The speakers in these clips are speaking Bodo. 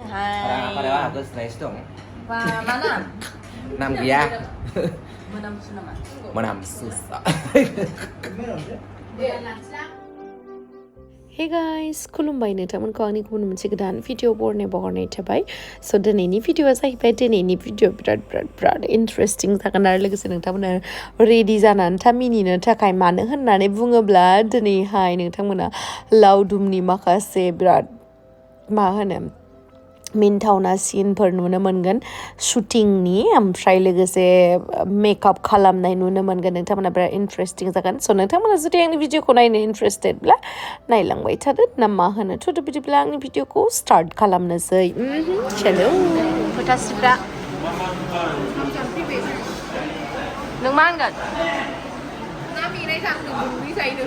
Hai. Padahal aku stres dong. Mana? Nam dia. Menam nama. Menam susah. Hey guys, खुलुमबाय नोंथांमोनखौ आंनि गुबुन मोनसे गोदान भिडिअ बहरनाय थाबाय स' दिनैनि भिडिअआ जाहैबाय दिनैनि भिडिअ बिराद इन्टारेस्टिं जागोन आरो लोगोसे नोंथांमोना रेडि जानानै था मिनिनो थाखाय मानो होननानै बुङोब्ला दिनैहाय नोंथांमोना लावदुमनि माखासे बिराद मा होनो मिन्थावना सिनफोर नुनो मोनगोन शुटिंनि ओमफ्राय लोगोसे मेकआप खालामनाय नुनो मोनगोन नोंथांमोना बिराद इन्टारेस्टिं जागोन स' नोंथांमोना जुदि आंनि भिडिअखौ नायनो इन्टारेस्टेडब्ला नायलांबाय थादो ना मा होनो थ' बिदिब्ला आंनि भिडिअखौ स्टार्ट खालामनोसै चलो फोथासिफ्रा नों मा होनगोन ना मिनाय जांदों गुरैजायनो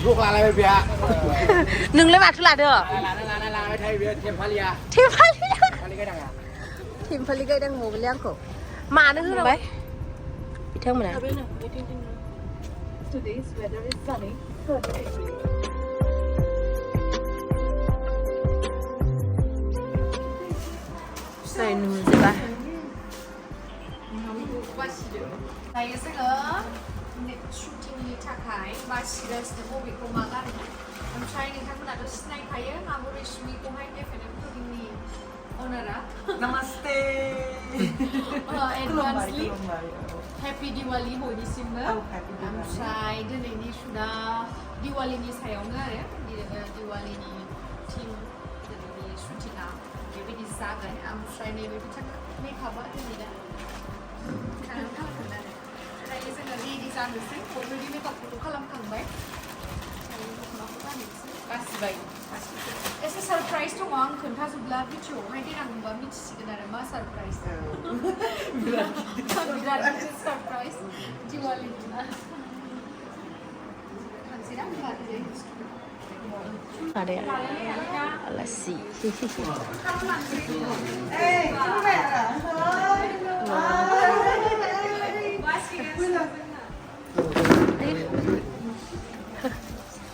Buộc lại bia. नोंलाय माथो लादो Lại thay bia thêm phalia. टेम्पालि Phalia cái đằng à? टेम्पालि गायदों मबाइल आंखौ मानो होनबाय बिथांमोना Today's weather is sunny. जाय नुजोबा दायो जोङो शुटिंनि थाखाय बासिगासिनो बबेखौ मा गाननो ओमफ्राय नोंथांमोनाथ' सिनायखायो आंबो रेशमिखौहाय एफएनएम क्लदिंनि अनारा Namaste. एडभान्सलि हेपि दिवाली बयनिसिमबो ओमफ्राय दिनैनि शुटआ दिवालीनि सायावनो आरो दिवालीनि थिम दिनैनि शुटिंआ बेबायदि जागोन ओमफ्राय नैबे बिथांनि मेकआपआ दिनै दा खालामगोन आरो दायो जोङो रेडि जानोसै अलरेडि मेकआपखौथ' खालामखांबाय दख'नाखौ गाननोसै बासिबाय एसे सारप्राइज दङ आं खोन्थाजोबला भिडिअआवहाय देनां नुबा मिथिसिगोन आरो मा सारप्राइज बिराद गिदिर सारप्राइज दिवालीनि ना थांसै ना होनबा ada alasi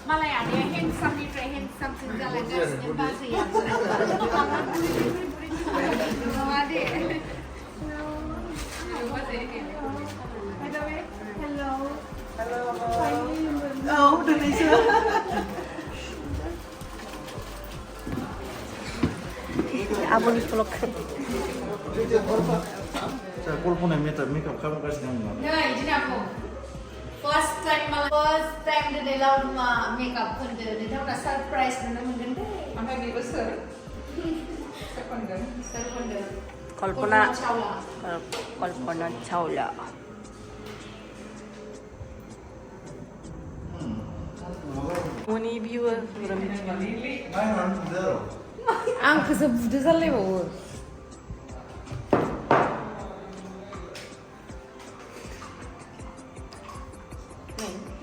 Malay ada handsome ni try handsome segala gasnya bahasa yang aboni vlog 자, 골폰에 메이크업 가보가시는 거. Nah, ini aku. First time dia Lauduma makeup pun dia dah surprise mana mungkin deh. Apa yang besar? Second. kọlpना Chawla मनि भिउ आंखौसो बुदो जालायबावो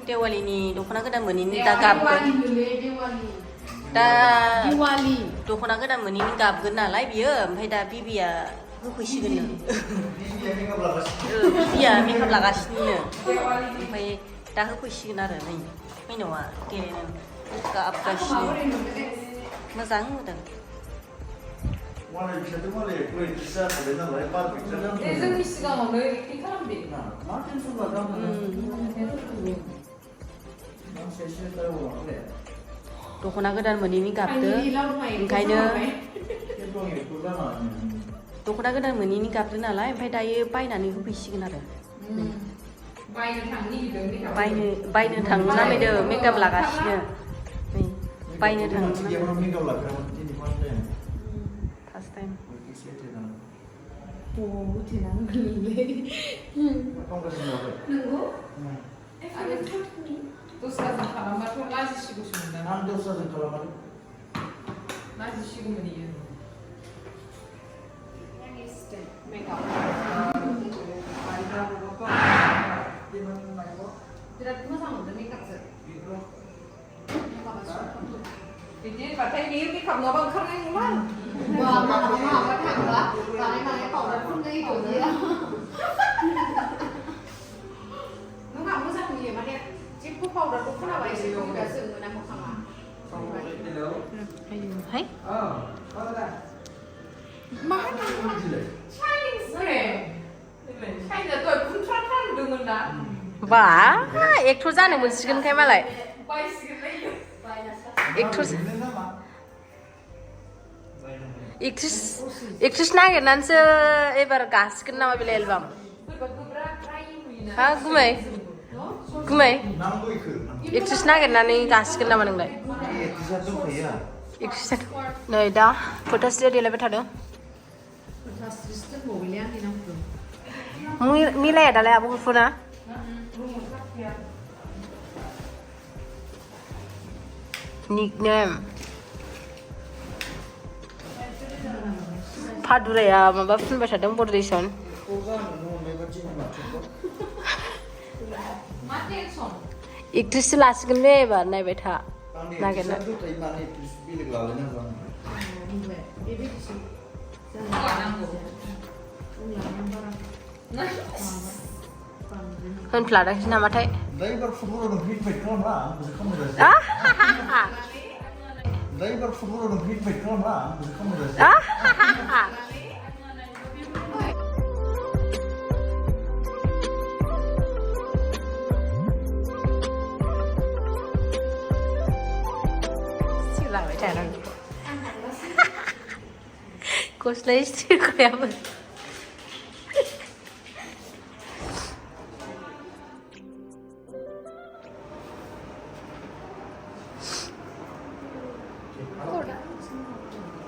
देवालीनि दख'ना गोदान मोनैनि दा गाबगोन दा दिवाली दख'ना गोदान मोनैनि गाबगोन नालाय बियो ओमफ्राय दा बिबिया होफैसिगोननो बिबिया मेकआप लागासिनो ओमफ्राय दा होफैसिगोन आरो नै फैनावा गेलेनो गाबगासिनो मोजां नुदों जोंनि सिगाङावनो रेडि खालामदे दख'ना गोदान मोनैनि गाबदो ओंखायनो दख'ना गोदान मोनैनि गाबदो नालाय ओमफ्राय दायो बायनानै होफैसिगोन आरो बायनो थांनो नामायदो मेकआप लागासिनो बायनो थांनो फार्स्ट टाइम नंगौ दस्राजों खालामबाथ' लाजिसिगौसोमोन आं दस्राजों खालामाखै लाजिसिगौमोन इयो मेकआप बिराद मोजां मोनदों मेकआपजों Jadi batai iniขับรถบังคับได้มั้ง mà thẳng đó cái cỏ nó không gây kiểu gì đâu nó bảo nó ra gì mà đẹp chứ phúc hậu đó cũng không là vậy sự cũng là sự người làm một thằng mà Hey. mà hết thằng Chinese kìa Chinese tuổi cũng thoát thoát được mình đã Vả, ek thu ra này muốn xin cái mà lại. bay xin lấy Ek thu na cái nan se ever gas kan nama bila album. Ha, gumai. Gumai. Ek thu na cái nan ni gas kan nama nang lại. Bisa tuh ya. Ek thu. Này đó, photos dia lại बैठा दो. Mi lại đã lại abu phone à? Nickname. Paduraya, maba phone बैठा दो position. Actress last kan ले बार नहीं बैठा. ना के ना. Hơn phá đấy nào mà thấy. Đấy bác phụ nữ đồng hít vịt không là, không được gì. Đấy bác phụ nữ đồng hít vịt không là, không được gì. Chịu lại với trẻ rồi. Cô lấy chữ của em.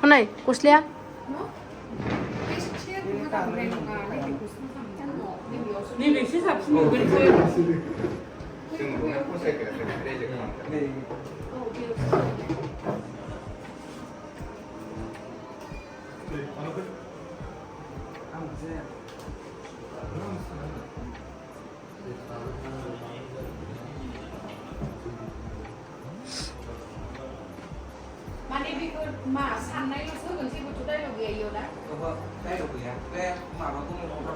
Hôm nay, cô Slia. Ni bị xí sập xuống bên kia. mà đi bị mà săn đấy nó cứ còn xin một chút đây là ghê nhiều đấy Đây được kìa. Đây mà nó cũng không có.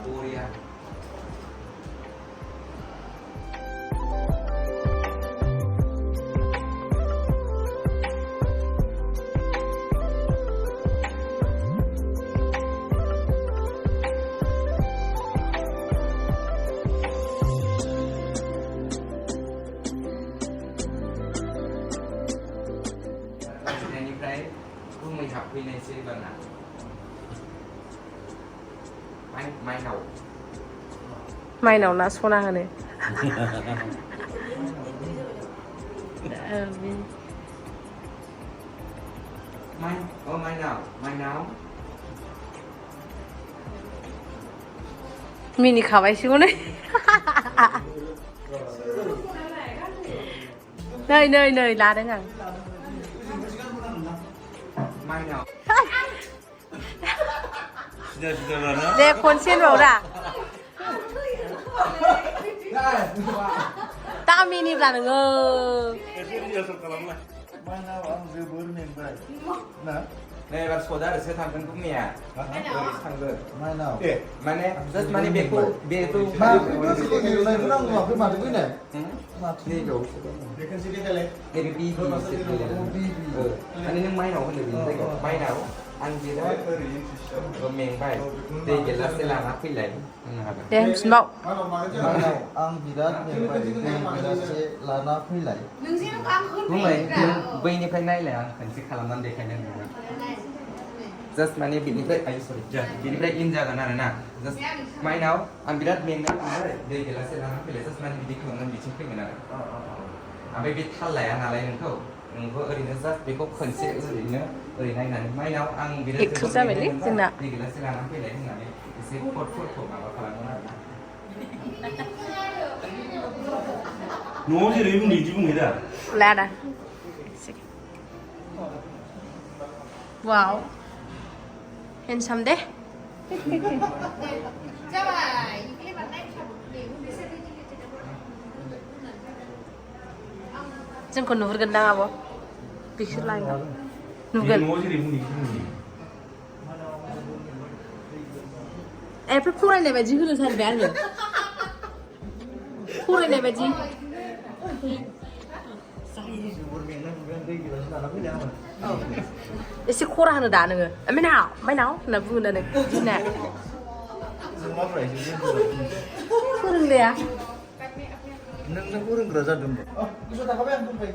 Korea. Mình học vì này sẽ gần nào mai đầu Mai nào na sona này. mai nào Mini khảo xuống đấy. Nơi lá đấy ngang. mai nào Để con xin vào ra. Ta mini ra được ngơ. Mana orang zebur nih, baik. Nah, này bạn số đã được sẽ tham vấn cũng mẹ thằng rồi mana? mà nè rất mà nè bê tu Nah, itu sih kayak lain orang nggak pernah mati ini. đi đủ Dia kan sih kayak cái bi anh ấy nước máy nào cũng được máy nào ăn gì đó rồi miền bay đi vậy là sẽ làm áp phí lệ Để xin bảo. Mana ang bidat yang baik, yang bidat sih lana pilih. đừng xin nó ăn hơn đúng rồi vì như cái này là hình sẽ khá là năng để cái này just money bị như vậy sorry bị như vậy in ra cái này nè just máy nào ăn bidat miền đó đi vậy là sẽ làm áp phí lệ just money bị thường năng bị chính phí người nào à bây biết thắt lẻอะไรนึงเขาก็ini just bị có khẩn sẽ gì nữa này là máy nào ăn bidat Ít thực ra phải lít chừng nào. đi vậy là sẽ làm áp phí lệ thế nào đấy sẽ phốt thuộc vào cái là nó thì đấy mình đi chứ không nghĩ là Là đã. Wow. Handsome đấy. jabai cái bạn này chồng đi cũng biết sẽ đi जोंखौ नुहुरगोन दां आब' बिसोर लायगोन नुगोन एफोर फरायनाय बायदि होनो सानबाय आङो फरायनाय बायदि एसे खरा होनो दा नोङो माइनाव होनना बुङो दा नों बिदिनो फोरोंलाया नोंनो फोरोंग्रा जादोंमोन गोसो थाखाबाय आं बुंबाय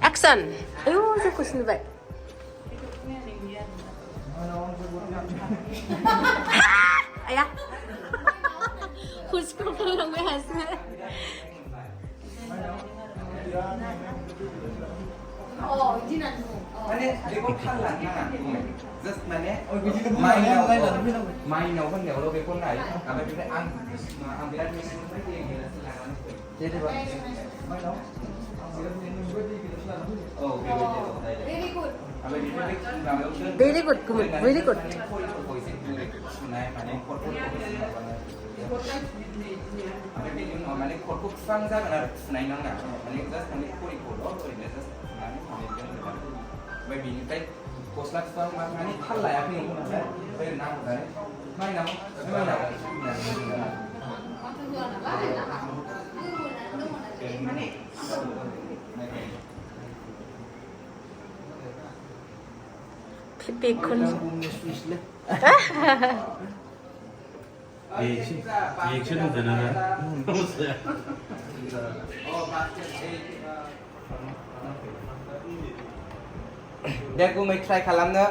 एक्सन आयौ जोंखौ सिनबाय आया खुसिखौ फोरोंबाय हासिबाय माने बेखौ थाल लानो नाङा जास्ट माने माइनाव होननायावल' बेखौ नाय ओमफ्राय बेनिफ्राय आं बिराद मेसिननिफ्राय जेनेबा माइनाव औ very good very good माने खरखौ फुफां जागोन आरो फुनाय नाङा माने जास्ट माने खरिखौल' ओरैनो जास्ट फुनानै ओमफ्राय बेनिफ्राय गस्ला फुफां माने थाल लायाखै नंगौ नालाय ओरैनो नांगौनानै माइनाव बेखौनो 리액션 되나요? दे गुमै ट्राइ खालामनो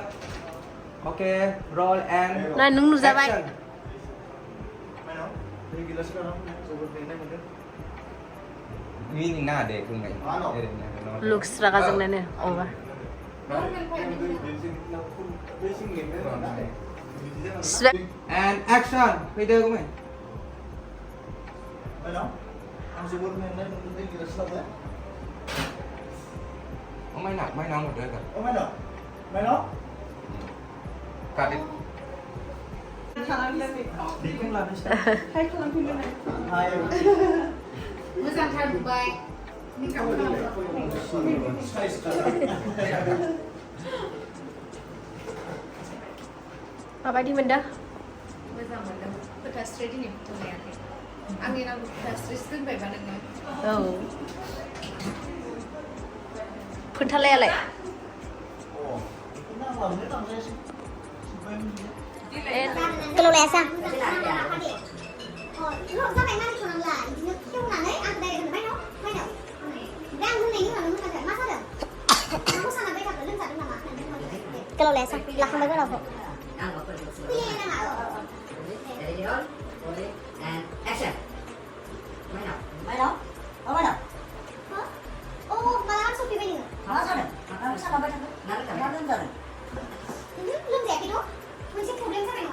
अके रल एन्ड नाय नों नुजाबाय मिनिं नाङा दे गुमै लुक्स रागा जोंनायनो अबा and action फैदो गुमै आं जोबोर मेंनाय मोनदों गिलास लाबाय माइनाव हरदो माइनाव काट बेखौ लानोसै मोजांथार नुबाय माबायदि मोनदों मोजां मोनदों फोथा स्ट्रेट दिनै फोथा लायाखै आंनि नांगौ फोथा स्ट्रेट दोनबायबा नोङो औ फोथालायालाय Kalau lesa. Oh, lu sao mày mang chuồng là kêu là đấy ăn đây là mấy nó đang hôm nay nhưng mà nó không phải mát hết rồi nó có sao là bây giờ phải lên giật mà kalau lesa là không bao giờ đâu đi đang ở and action mấy đâu ô mà làm sao bây giờ sao được sao mà bây giờ nó lên rồi lưng rẻ cái đó mình sẽ thử lên sao này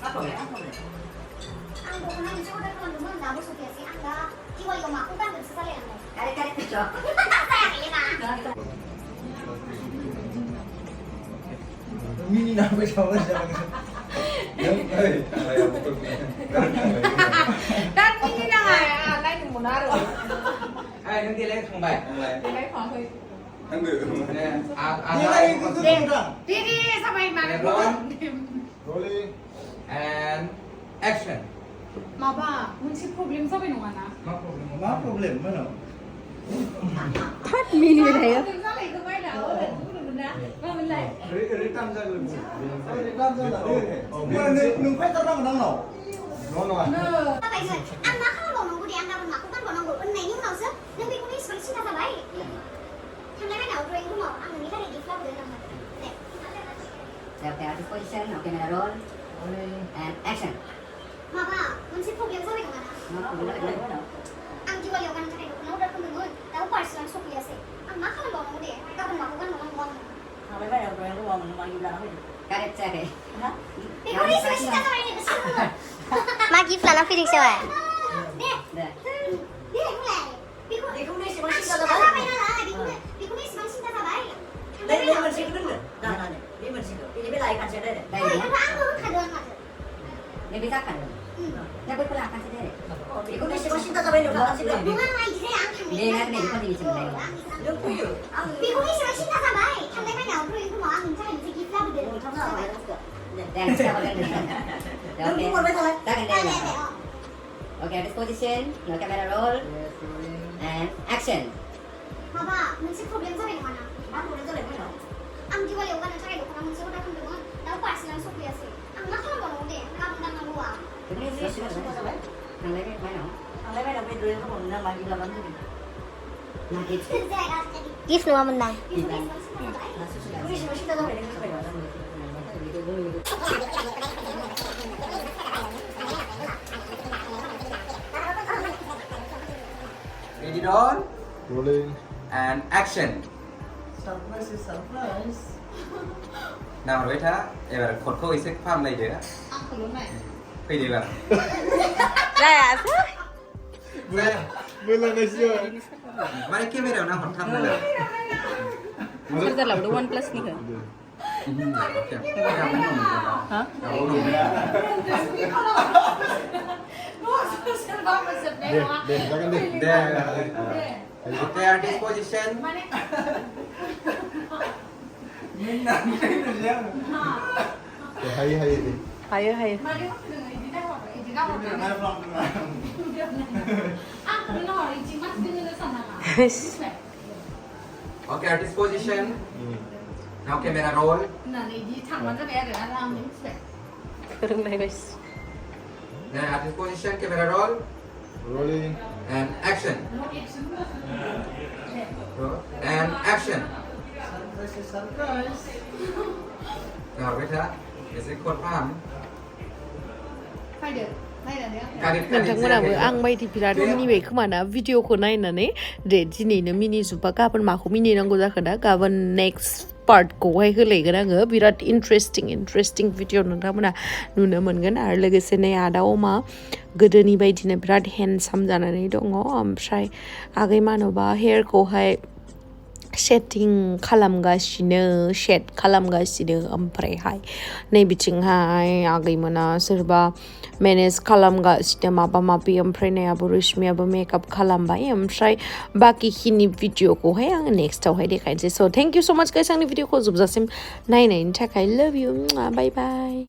mà không được ăn đồ này mình sẽ có đây còn đúng không nào bữa sụp sẽ ăn đó chỉ qua dùng mà không tan được sẽ lên này cái cho sao vậy mà 미니 나오고 저번에 난 민이랑 나이 못 알아. ai đứng kia lấy không bài lấy khoảng hơi. đi sao mày mà rolling and action 마봐 문치 프로블em sao mày nổi à 마 프로블em 뭐노 미니 왜요? sao mày không ai nào mà mình lại 일단 자고 일단 자다 눈 팔다랑 나노 노노 sao vậy rồi ăn má không bỏ nòng đi ăn đâu mà cũng ăn bỏ nòng bên này nhưng nào sớm nhưng vì con đi xử xin ra vậy thằng này nào rồi cũng bảo ăn mình cái này đi flop được theo disposition of camera roll and action mà ba 문치 프로블em sao vậy mà nó cũng là cái đó ăn chưa bao giờ ăn cái này nó đã không được luôn tao phải xử số kia sẽ ăn má không bỏ nòng đi tao không bảo cũng ăn ngon mấy bây giờ rồi nó ngon nó bao nhiêu lần cái đẹp xe kì vì con đi xử xin ra vậy này mà gift là nó phi được sao vậy nè đi không lại vì con đi xử xin ra vậy vì con đi xử xin ra vậy đây mình xin đứng được đây đi mình xin được đi bên này cần sẽ đây đây nó ăn luôn cả đường mà 내 비자 카드. 내 볼 거라 같이 돼. 이거 미시고 신다 잡아 놓고 같이 돼. 누가 나 이제 안 타네. 내가 근데 이거 되게 지금 내가. 비공이 싫어 신나 잡아. 상대 방에 앞으로 이거 뭐 하는 차 이제 기프라고 되는 거 잡아. 내가 진짜 버렸는데. 오케이. 딱 근데. Okay, disposition, no camera roll, and action. 봐봐, 문치 프로블em 잡아 이거 하나. 나 프로블em 잡아 이거. 안 디왈리 오가는 차에 놓고 나 문치 오다 근데 뭐 나 빠스랑 소피야스. 안 나타나 봐 오데. 나 문단 나 뭐야. Cái này gì? Thằng lấy cái máy nào? Thằng lấy máy nào bên dưới có một năm mà đi làm gì? Mà cái 기프 누가 문단. 우리 집에 신다 잡아 이런 거 해봐. Ready, roll, Rolling. and action. Surprise is surprise. Nào với thá, em khột khôi sẽ farm này nữa. Khi đi vào. Bila na siya. Mai cái mấy đầu nào còn thăm nữa. Bây giờ là đồ one plus này hả? Hả? Jangan deh. Prepare disposition. Hai deh. Hay. Okay, disposition. Now camera roll. Kırın này guys. Now disposition, camera roll, Rolling. and action. And action. Surprise is surprise. Nào với thá, sẽ khột farm. नोंथांमोनाबो आं बायदि बिराद मिनिबाय खोमा ना भिडिअखौ नायनानै दे दिनैनो मिनिजोब्बा गाबोन माखौ मिनिनांगौ जाखो दा गाबोन नेक्स्ट पार्टखौहाय होलायगोन आङो बिराद इन्ट्रेस्टिं भिडिअ नोंथांमोना नुनो मोनगोन आरो लोगोसे नै आदा अमा गोदोनि बायदिनो बिराद हेन्डसाम जानानै दङ ओमफ्राय आगै मानोबा हेयारखौहाय सेटिं खालामगासिनो सेट खालामगासिनो ओमफ्रायहाय नै बिथिंहाय आगैमोना सोरबा मेनेज खालामगासिनो माबा माबि ओमफ्राय नै आब' रश्मियाबो मेकआप खालामबाय ओमफ्राय बाकिखिनि भिडिअखौहाय आङो नेक्स्टआवहाय देखायनोसै स' थेंक इउ स' माच गाइस आंनि भिडिअखौ जोबजासिम नायनायनि थाखाय लाभ इउ बाय बाय